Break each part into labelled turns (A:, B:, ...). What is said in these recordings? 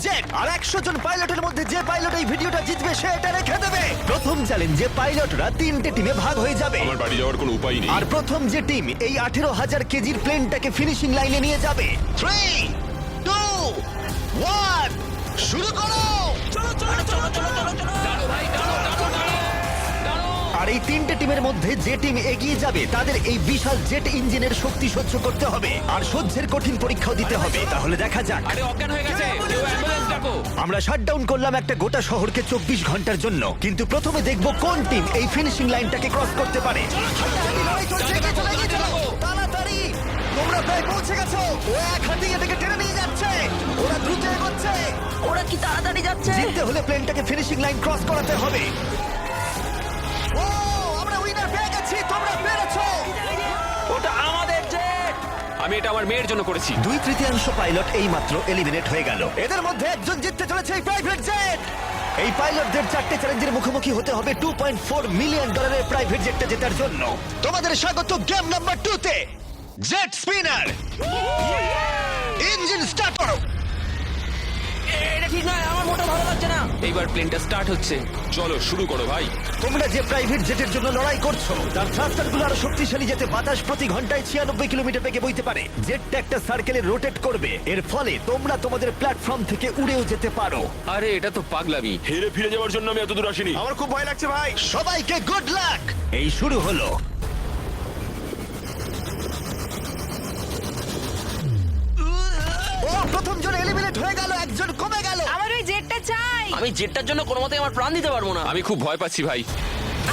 A: Jet. আর 100 জন পাইলটের মধ্যে যে pilot এই ভিডিওটা জিতবে সে এটা রেখে দেবে। প্রথম চ্যালেঞ্জে পাইলটরা 3টে টিমে ভাগ হয়ে যাবে।
B: আমার বাড়ি যাওয়ার কোনো উপায় নেই।
A: আর প্রথম যে টিম এই 18,000 কেজির প্লেনটাকে ফিনিশিং লাইনে নিয়ে যাবে। 3, 2, 1 শুরু করো। আর এই 3টে টিমের মধ্যে যে টিম এগিয়ে যাবে তাদের এই বিশাল জেট ইঞ্জিনের শক্তি সহ্য করতে হবে আর সহ্যের কঠিন পরীক্ষাও দিতে হবে। তাহলে দেখা যাক।
C: আরে অজ্ঞান হয়ে গেছে, কেউ অ্যাম্বুলেন্স ডাকো।
A: আমরা শাটডাউন করলাম একটা গোটা শহরকে 24 ঘন্টার জন্য, কিন্তু প্রথমে দেখব কোন টিম এই ফিনিশিং লাইনটাকে ক্রস করতে পারে। তাড়াতাড়ি, তোমরা প্রায় পৌঁছে গেছো। ও এক হাতে এটাকে টেনে নিয়ে যাচ্ছে। ওরা দ্রুত এগোচ্ছে।
D: ওরা কি তাড়াতাড়ি যাচ্ছে?
A: জিততে হলে প্লেনটাকে ফিনিশিং লাইন ক্রস করাতে হবে। ও, আমরা উইনার পেয়ে গেছি। তোমরা পেরেছো।
C: ওটা আমাদের জেট। আমি এটা আমার মেয়ের জন্য করেছি।
A: 2/3 পাইলট এইমাত্র এলিমিনেট হয়ে গেল। এদের মধ্যে একজন জিততে চলেছে এই প্রাইভেট জেট। এই পাইলটদের 4টে চ্যালেঞ্জের মুখোমুখি হতে হবে $2.4 মিলিয়ন প্রাইভেট জেটটা জেতার জন্য। তোমাদের স্বাগত গেম নাম্বার 2 তে। জেট স্পিনার, ইঞ্জিন স্টার্ট করো।
D: এটা ঠিক নয়, আমার মোটেও ভালো লাগছে না।
C: এইবার প্লেনটা স্টার্ট হচ্ছে।
B: চলো শুরু করো ভাই।
A: তোমরা যে প্রাইভেট জেটের জন্য লড়াই করছো তার থ্রাস্টারগুলো আরো শক্তিশালী, যাতে বাতাস প্রতি ঘন্টায় 96 কিলোমিটার বেগে বইতে পারে। জেটটা একটা সার্কেলে রোটেট করবে, এর ফলে তোমরা তোমাদের প্ল্যাটফর্ম থেকে উড়েও যেতে পারো।
C: আরে এটা তো পাগলামি।
B: হেরে ফিরে যাওয়ার জন্য আমি এত দূর আসিনি।
A: আমার খুব ভয় লাগছে ভাই। সবাইকে গুড লাক। এই শুরু হলো। ও, প্রথম জন এলিমিনেট হয়ে গেল, একজন কমে গেল।
E: আমার ওই জেটটা চাই।
D: আমি জেটটার জন্য কোনো মতেই আমার প্রাণ দিতে পারবো না।
C: আমি খুব ভয় পাচ্ছি ভাই।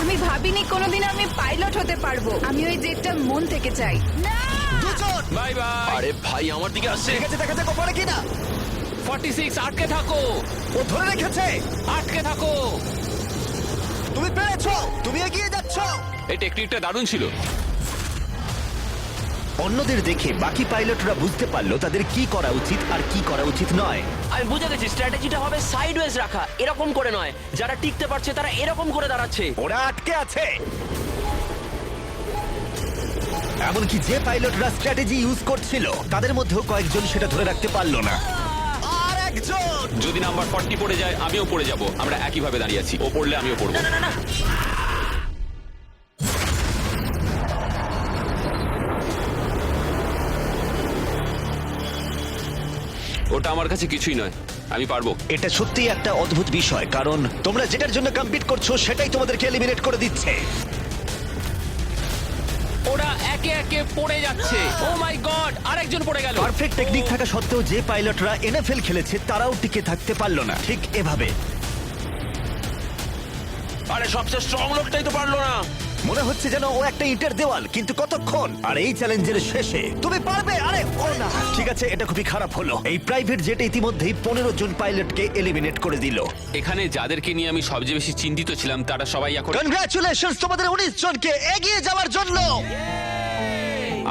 E: আমি ভাবিনি কোনোদিন আমি পাইলট হতে পারবো। আমি ওই জেটটা মন থেকে চাই। না,
A: দুজন।
C: Bye bye.
D: আরে ভাই আমার দিকে আসছে।
A: ঠিক আছে, দেখা যাক ও পারে কিনা।
C: 46 আটকে থাকো,
A: ও ধরে রেখেছে।
C: আটকে থাকো।
A: তুমি পেরেছো, তুমি এগিয়ে যাচ্ছ।
C: এই টেকনিকটা দারুণ ছিল।
A: অন্যদের দেখে বাকি পাইলটরা বুঝতে পারলো তাদের কি করা উচিত আর কি করা উচিত নয়।
D: আমি বুঝে গেছি, স্ট্র্যাটেজিটা হবে সাইডওয়েজ রাখা, এরকম করে নয়। যারা টিকতে পারছে তারা এরকম করে দাঁড়াচ্ছে।
A: ওরা আটকে আছে। এমনকি যে পাইলটরা স্ট্র্যাটেজি ইউজ করছিল তাদের মধ্যেও কয়েকজন সেটা ধরে রাখতে পারলো না। আর একজন।
C: যদি নাম্বার 40 পড়ে যায় আমিও পড়ে যাব। আমরা একই ভাবে দাঁড়িয়ে আছি। ও পড়লে আমিও পড়বো।
D: না না না,
C: ওটা আমার কাছে কিছুই নয়, আমি পারবো।
A: এটা সত্যিই একটা অদ্ভুত বিষয়, কারণ তোমরা যেটার জন্য কম্পিট করছো সেটাই তোমাদেরকে এলিমিনেট করে দিচ্ছে।
C: ওরা একে একে পড়ে যাচ্ছে। ও মাই গড, আরেকজন পড়ে গেল।
A: পারফেক্ট টেকনিক থাকা সত্ত্বেও যে পাইলটরা এনএফএল খেলেছে তারাও টিকে থাকতে পারলো না ঠিক এভাবে।
D: আরে সবচেয়ে স্ট্রং লোকটাই তো পারলো না।
A: মনে হচ্ছে যেন ও একটা ইটের দেওয়াল, কিন্তু কতক্ষণ। আর এই চ্যালেঞ্জের শেষে তুমি পারবে। আরে ও না, ঠিক আছে, এটা খুবই খারাপ হলো। এই প্রাইভেট জেট ইতিমধ্যেই 15 জন পাইলটকে এলিমিনেট করে দিল।
C: এখানে যাদেরকে নিয়ে আমি সবচেয়ে বেশি চিন্তিত ছিলাম তারা সবাই এখন।
A: কনগ্রাচুলেশনস তোমাদের 19 জনকে এগিয়ে যাওয়ার জন্য।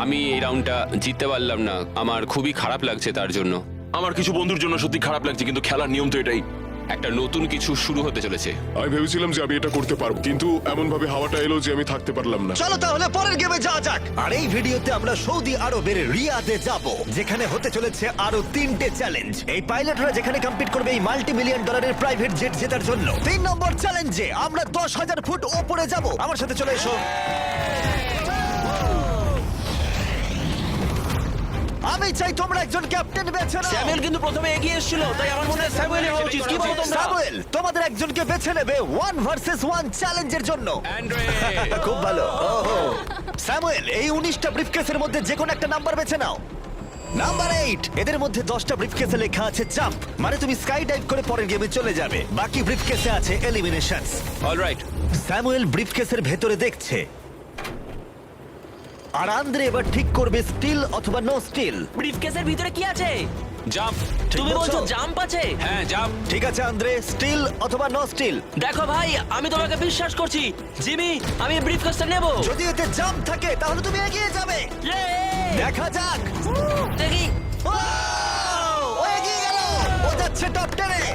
C: আমি এই রাউন্ডটা জিততে পারলাম না, আমার খুবই খারাপ লাগছে তার জন্য।
B: আমার কিছু বন্ধুর জন্য সত্যি খারাপ লাগছে, কিন্তু খেলার নিয়ম তো এটাই।
C: একটা নতুন কিছু শুরু হতে চলেছে।
F: আমি ভেবেছিলাম যে আমি এটা করতে পারবো, কিন্তু এমন ভাবে হাওয়াটা এলো যে আমি থাকতে পারলাম না।
A: চলো তাহলে পরের গেমে যাওয়া যাক। আর এই ভিডিওতে আমরা সৌদি আরবের রিয়াদে যাব, যেখানে হতে চলেছে আরো 3টে চ্যালেঞ্জ। এই পাইলটরা যেখানে কম্পিট করবে এই $multi-million প্রাইভেট জেট জেতার জন্য। 3 নম্বর চ্যালেঞ্জে আমরা 10,000 ফুট উপরে যাব। আমার সাথে চলে এসো। আমি চাই তোমরা একজন ক্যাপ্টেন বেছে নাও।
D: স্যামুয়েল কিন্তু প্রথমে এগিয়ে এসেছিল, তাই আমার মনে হয় স্যামুয়েল হওয়া উচিত। কি বলো তোমরা?
A: স্যামুয়েল, তোমাদের একজনকে বেছে নেবে 1 ভার্সেস 1 চ্যালেঞ্জের জন্য।
C: অ্যান্ড্রে,
A: খুব ভালো। ওহো, স্যামুয়েল, এই 19টা ব্রিফকেসের মধ্যে যে কোনো একটা নাম্বার বেছে নাও। নাম্বার 8। এদের মধ্যে 10টা ব্রিফকেসে লেখা আছে জাম্প, মানে তুমি স্কাই ডাইভ করে পরের গেমে চলে যাবে। বাকি ব্রিফকেসে আছে এলিমিনেশনস।
C: অলরাইট।
A: স্যামুয়েল ব্রিফকেসের ভেতরে দেখছে, আর আন্দ্রে এবার ঠিক করবে স্টিল অথবা নো স্টিল।
D: ব্রিফকেসের ভিতরে কি আছে?
C: জাম্প।
D: তুমি বলছো জাম্প আছে?
C: হ্যাঁ জাম্প।
A: ঠিক আছে আন্দ্রে, স্টিল অথবা নো স্টিল।
D: দেখো ভাই, আমি তোমাকে বিশ্বাস করছি। জিমি, আমি ব্রিফকেসটা নেব।
A: যদি এতে জাম্প থাকে তাহলে তুমি এগিয়ে যাবে। দেখা যাক।
D: দেখি।
A: ও এগিয়ে গেল, ও যাচ্ছে টপ 10-এ।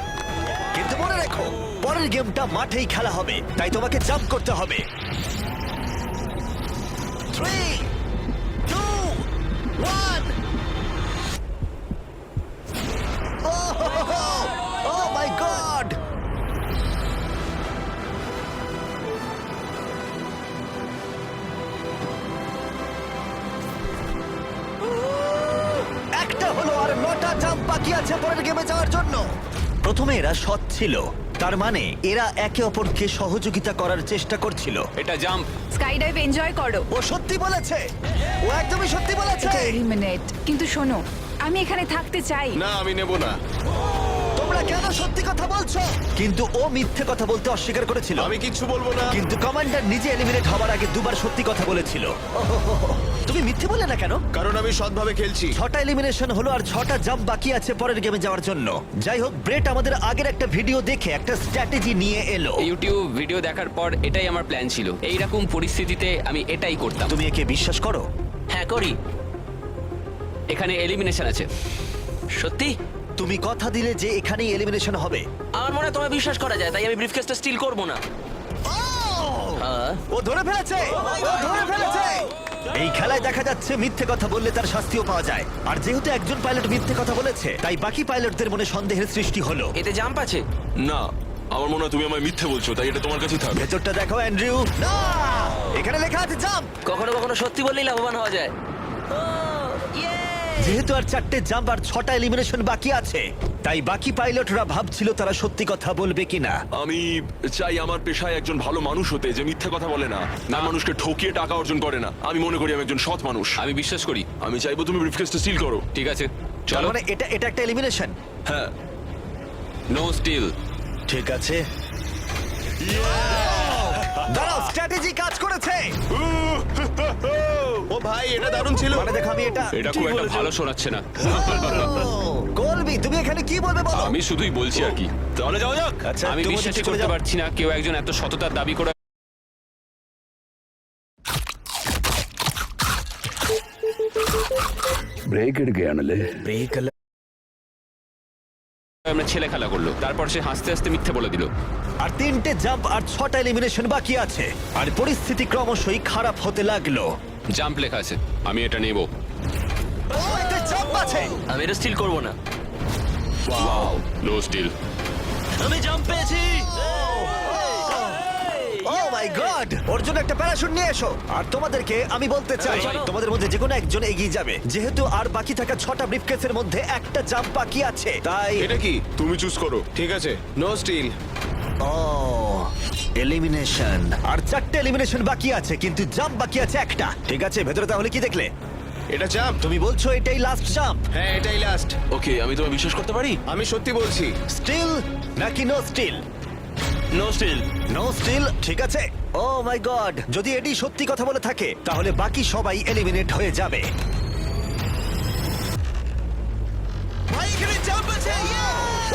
A: কিন্তু মনে রেখো, পরের গেমটা মাঠেই খেলা হবে, তাই তোমাকে জাম্প করতে হবে। 3, 2, 1। বাকি আছে পরের গেমে যাওয়ার জন্য। প্রথমে এরা সৎ ছিল, তার মানে এরা একে অপরকে সহযোগিতা করার চেষ্টা করছিল।
C: এটা জাম্প।
E: স্কাই ডাইভ এনজয় করো।
A: ও সত্যি বলেছে, ও একদমই সত্যি বলেছে।
E: এটা এলিমিনেট। কিন্তু শোনো, আমি এখানে থাকতে চাই।
F: না আমি নেব না।
A: তোমরা কেন সত্যি কথা বলছো? কিন্তু ও মিথ্যে কথা বলতে অস্বীকার করেছিল।
F: আমি কিচ্ছু বলবো না।
A: কিন্তু কমান্ডার নিজে এলিমিনেট হওয়ার আগে দুবার সত্যি কথা বলেছিল। ওহোহোহো। তুমি মিথ্যে বললে না কেন?
F: কারণ আমি সৎভাবে খেলছি।
A: 6টা এলিমিনেশন হলো আর 6টা জাম্প বাকি আছে পরের গেমে যাওয়ার জন্য। যাই হোক, ব্রেট আমাদের আগের একটা ভিডিও দেখে একটা স্ট্র্যাটেজি নিয়ে এলো।
C: ইউটিউব ভিডিও দেখার পর এটাই আমার প্ল্যান ছিল। এইরকম পরিস্থিতিতে আমি এটাই করতাম।
A: তুমি একে বিশ্বাস করো?
D: হ্যাঁ করি।
C: এখানে এলিমিনেশন আছে।
D: সত্যি?
A: তুমি কথা দিলে যে এখানেই এলিমিনেশন হবে।
D: আমার মনে হয় তোমায় বিশ্বাস করা যায়, তাই আমি ব্রিফকেসটা স্টিল করব না। হ্যাঁ।
A: ও ধরে ফেলেছে, ও ধরে ফেলেছে। এই খেলায় দেখা যাচ্ছে মিথ্যে কথা বললে তার শাস্তিও পাওয়া যায়। আর যেহেতু একজন পাইলট মিথ্যে কথা বলেছে, তাই বাকি পাইলটদের মনে সন্দেহের সৃষ্টি হলো।
D: এতে জাম্প আছে?
B: না, আমার মনে হয় তুমি আমায় মিথ্যে বলছো, তাই এটা তোমার কাছেই থাকবে।
A: ভেতরটা দেখো অ্যান্ড্রিউ। না, এখানে লেখা আছে জাম্প।
D: কখনো কখনো সত্যি বললেই লাভবান হওয়া যায়।
A: যেহেতু আর 4টে জাম্প আর 6টা এলিমিনেশন বাকি আছে, তাই বাকি পাইলটরা ভাবছিল তারা সত্যি কথা বলবে কিনা।
B: আমি চাই আমার পেশায় একজন ভালো মানুষ হতে, যে মিথ্যে কথা বলে না, না মানুষকে ঠকিয়ে টাকা অর্জন করে না। আমি মনে করি আমি একজন সৎ মানুষ।
C: আমি বিশ্বাস করি।
B: আমি চাইবো তুমি ব্রিফকেসটা সিল করো।
C: ঠিক আছে,
A: তার
C: চলো।
A: মানে এটা এটা একটা এলিমিনেশন।
B: হ্যাঁ।
C: No steal.
A: ঠিক আছে, দাঁড়াও, স্ট্র্যাটেজি কাজ করেছে।
F: ও ভাই এটা দারুণ ছিল।
A: মানে দেখো, আমি এটা
C: এটা খুব একটা ভালো শোনাচ্ছে না।
A: কলবি, তুমি এখানে কি বলবে বলো?
C: আমি শুধুই বলছি আর কি।
B: তাহলে যাওয়া যাক।
A: আচ্ছা,
C: আমি
A: তুমি
C: বিশ্বাসই
A: চলে
C: করতে
A: যাও।
C: পারছি না কেউ একজন এত সততার দাবি করে
G: ബ്രേക്ക് എടുക്കുകയാണല്ലേ
C: আমরা ছেলে খেলা করলো, তারপর সে হাসতে হাসতে মিথ্যে বলে দিল।
A: আর 3টে জাম্প আর 6টা এলিমিনেশন বাকি আছে, আর পরিস্থিতি ক্রমশই খারাপ হতে লাগলো।
C: জাম্প লেখা আছে, আমি এটা নেব।
A: ও, এতে জাম্প আছে।
D: আমি এটা স্টিল করব না।
C: No steal.
D: আমি জাম্প পেয়েছি।
A: ও মাই গড, ওর জন্য একটা প্যারাশুট নিয়ে এসো। আর তোমাদেরকে আমি বলতে চাই,
D: চলো।
A: তোমাদের মধ্যে যে কোনো একজন এগিয়ে যাবে, যেহেতু আর বাকি থাকা 6টা ব্রিফকেসের মধ্যে একটা জাম্প বাকি আছে। তাই
F: এটা কি? তুমি চুজ করো। ঠিক আছে, নো স্টিল।
A: ও, এলিমিনেশন। আর 4টে এলিমিনেশন বাকি আছে, কিন্তু জাম্প বাকি আছে একটা। ঠিক আছে, ভেতরে তাহলে কি দেখলে?
F: এটা জাম্প।
A: তুমি বলছো এটাই লাস্ট জাম্প?
F: হ্যাঁ এটাই লাস্ট।
B: ওকে, আমি তোমায় বিশ্বাস করতে পারি?
F: আমি সত্যি বলছি।
A: স্টিল নাকি no steal?
B: No steal.
A: No steal, ঠিক আছে। ও মাই গড, যদি এডি সত্যি কথা বলে থাকে তাহলে বাকি সবাই এলিমিনেট হয়ে যাবে।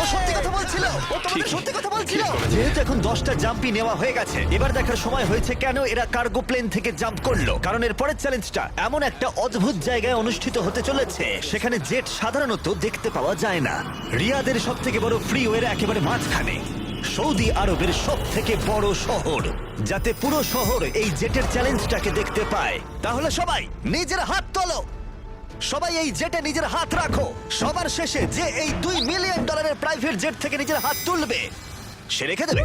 A: ও সত্যি কথা বলছিল, ও তোমাদের সত্যি কথা বলছিল। যেহেতু এখন 10টা জাম্পই নেওয়া হয়ে গেছে, এবার দেখার সময় হয়েছে কেন এরা কার্গো প্লেন থেকে জাম্প করলো। কারণ এর পরের চ্যালেঞ্জটা এমন একটা অদ্ভুত জায়গায় অনুষ্ঠিত হতে চলেছে, সেখানে জেট সাধারণত দেখতে পাওয়া যায় না। রিয়াদের সব থেকে বড় ফ্রিওয়ের একেবারে মাঝখানে, সৌদি আরবের সব থেকে বড় শহর, যাতে পুরো শহর এই জেটের চ্যালেঞ্জটাকে দেখতে পায়। তাহলে সবাই নিজের হাত তোলো, সবাই এই জেটে নিজের হাত রাখো। সবার শেষে যে এই $2 মিলিয়ন প্রাইভেট জেট থেকে নিজের হাত তুলবে সে রেখে দেবে।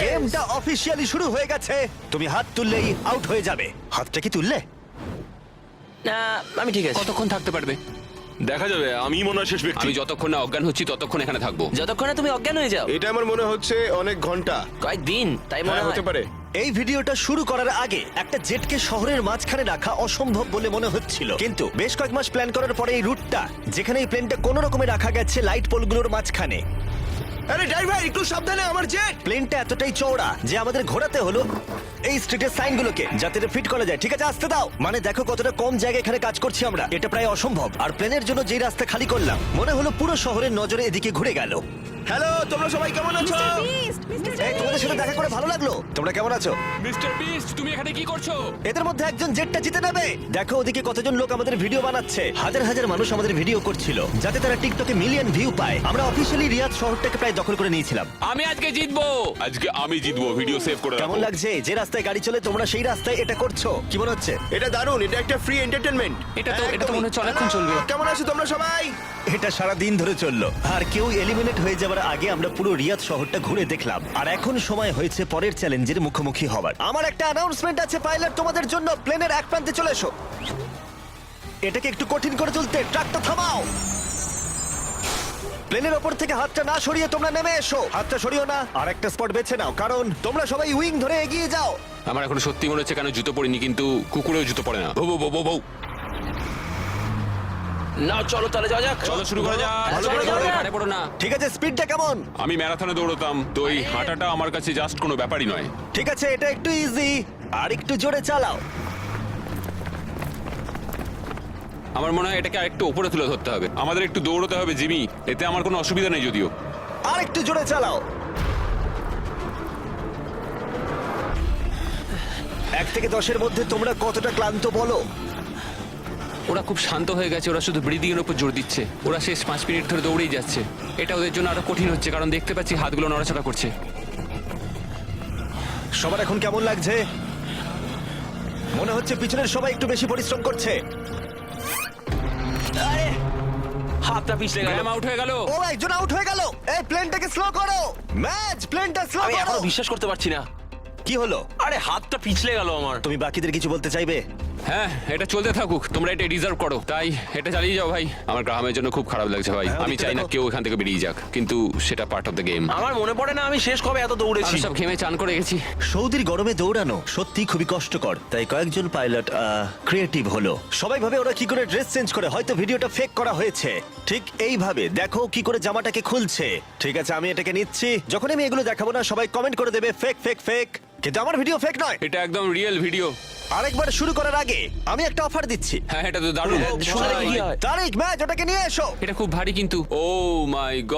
A: গেমটা অফিসিয়ালি শুরু হয়ে গেছে। তুমি হাত তুললেই আউট হয়ে যাবে। হাতটা কি তুললে?
D: না, আমি ঠিক আছে।
C: কতক্ষণ থাকতে পারবে?
B: দেখা যাবে, আমি মনে হয় শেষ ব্যক্তি।
C: আমি যতক্ষণ না অজ্ঞান হচ্ছি ততক্ষণ এখানে থাকবো।
D: যতক্ষণে তুমি অজ্ঞান হয়ে যাও।
F: এটা আমার মনে হচ্ছে অনেক ঘন্টা।
D: কয়েকদিন, তাই মনে
F: হ্যাঁ
D: হয়।
F: হতে পারে।
A: এই ভিডিওটা শুরু করার আগে একটা জেটকে শহরের মাঝখানে রাখা অসম্ভব বলে মনে হচ্ছিল, কিন্তু বেশ কয়েক মাস প্ল্যান করার পরে এই রুটটা, যেখানে এই প্লেনটা কোনো রকমে রাখা গেছে লাইট পোলগুলোর মাঝখানে।
F: আরে ড্রাইভার একটু সাবধানে, আমার জেট।
A: প্লেনটা এতটাই চওড়া যে আমাদের ঘোরাতে হলো এই স্ট্রিটের সাইনগুলোকে, যাতে এটা ফিট করা যায়। ঠিক আছে, আসতে দাও। মানে দেখো কতটা কম জায়গা এখানে কাজ করছি আমরা, এটা প্রায় অসম্ভব। আর প্লেনের জন্য যেই রাস্তা খালি করলাম, মনে হলো পুরো শহরের নজরে এদিকে ঘুরে গেল।
F: হ্যালো, তোমরা সবাই কেমন আছো?
A: এই, তোমাদের সাথে দেখা করে ভালো লাগলো। তোমরা কেমন আছো?
C: মিস্টার বিস্ট, তুমি এখানে কি করছো?
A: এদের মধ্যে একজন জেটটা জিতে নেবে। দেখো ওদিকে কতজন লোক আমাদের ভিডিও বানাচ্ছে। হাজার হাজার মানুষ আমাদের ভিডিও করছিল, যাতে তারা টিকটকে মিলিয়ন ভিউ পায়। আমরা অফিসিয়ালি রিয়াদ শহরটাকে প্রায় দখল করে নিয়েছিলাম।
C: আমি আজকে জিতবো।
B: আজকে আমি জিতবো, ভিডিও সেভ করে
A: কেমন
B: রাখো।
A: লাগছে যে রাস্তায় গাড়ি চলে তোমরা সেই রাস্তায় এটা করছো? কি মনে হচ্ছে?
F: এটা দারুণ, এটা একটা ফ্রি এন্টারটেইনমেন্ট।
C: এটা তো মনে হচ্ছে অনেকক্ষণ চলবে।
F: কেমন আছো তোমরা সবাই?
A: এটা সারা দিন ধরে চললো, আর কেউ এলিমিনেট হয়ে যাবার আগে আমরা পুরো রিয়াদ শহরটা ঘুরে দেখলাম। আর এখন সময় হয়েছে পরের চ্যালেঞ্জের মুখোমুখি হবার। আমার একটা অ্যানাউন্সমেন্ট আছে পাইলট তোমাদের জন্য। প্লেনের এক প্রান্তে চলে এসো। এটাকে একটু কঠিন করে তুলতে ট্রাকটা থামাও। প্লেনের ওপর থেকে হাতটা না সরিয়ে তোমরা নেমে এসো। হাতটা সরিও না, আর একটা স্পট বেছে নাও, কারণ তোমরা সবাই উইং ধরে এগিয়ে যাও।
C: আমার এখন সত্যি মনে হচ্ছে কেন জুতো পরিনি, কিন্তু কুকুরেও জুতো পরে না। বউ বউ বউ বউ
D: না চলো তাহলে যাওয়া যাক।
C: চলো শুরু করা যাক।
A: ভালো করে
C: চলো,
A: করো।
C: হাঁটে পড়ো না।
A: ঠিক আছে, স্পিডটা কেমন?
C: আমি ম্যারাথনে দৌড়তাম, তো এই হাঁটাটা আমার কাছে জাস্ট কোনো ব্যাপারই নয়।
A: ঠিক আছে, এটা একটু ইজি, আর একটু জোরে চালাও।
C: আমার মনে হয় এটাকে আরেকটু উপরে তুলে ধরতে হবে। আমাদের একটু দৌড়তে হবে জিমি, এতে আমার কোনো অসুবিধা নেই যদিও।
A: আর একটু জোরে চালাও। 1 থেকে 10-এর মধ্যে তোমরা কতটা ক্লান্ত বলো?
C: ওরা খুব শান্ত হয়ে গেছে, ওরা শুধু ব্রিদিং এর উপর জোর দিচ্ছে। ওরা শেষ 5 মিনিট ধরে দৌড়েই যাচ্ছে। এটা ওদের জন্য আরো কঠিন হচ্ছে, কারণ দেখতে পাচ্ছি হাতগুলো নড়াচড়া করছে।
A: সবার এখন কেমন লাগছে? মনে হচ্ছে পিছনের সবাই একটু বেশি পরিশ্রম করছে।
D: আরে হাতটা পিছলে গেল।
C: গ্রাম আউট হয়ে গেল।
A: ও, একজন আউট হয়ে গেল। এই প্লেনটাকে স্লো করো। ম্যাচ, প্লেনটা স্লো
D: আমি
A: করো।
D: এখনো বিশ্বাস করতে পারছি না।
A: কি হলো?
D: আরে হাতটা পিছলে গেল আমার।
A: তুমি বাকিদের কিছু বলতে চাইবে?
C: হ্যাঁ, এটা চলতে থাকুক, তোমরা এটা ডিজার্ভ করো, তাই এটা চালিয়ে যাও ভাই। আমার গ্রামের জন্য খুব খারাপ লাগছে ভাই।
A: হ্যাঁ,
C: আমি
A: ওদিকটা
C: চাই না
A: দেখো।
C: কেউ এখান থেকে বেরিয়ে যাক, কিন্তু সেটা পার্ট অফ দ্য গেম।
D: আমার মনে পড়ে না আমি শেষ কবে এত দৌড়েছি।
C: আমি সব ঘেমে চান করে গেছি।
A: সৌদির গরমে দৌড়ানো সত্যি খুবই কষ্টকর, তাই কয়েকজন পাইলট ক্রিয়েটিভ হলো। সবাই ভাবে ওরা কি করে ড্রেস চেঞ্জ করে, হয়তো ভিডিওটা ফেক করা হয়েছে। ঠিক এইভাবে দেখো কি করে জামাটাকে খুলছে। ঠিক আছে, আমি এটাকে নিচ্ছি। যখন আমি এগুলো দেখাবো না, সবাই কমেন্ট করে দেবে ফেক ফেক ফেক, কিন্তু আমার ভিডিও ফেক নয়।
C: এটা একদম রিয়েল ভিডিও।
A: আরেকবার শুরু করার আগে আমি একটা অফার দিচ্ছি।
C: হ্যাঁ, এটা তো দারুণ।
D: শুনে দেখি কি হয়।
A: তারিক, ম্যাচ ওটাকে নিয়ে এসো।
C: এটা খুব ভারী কিন্তু। ও মাই গড।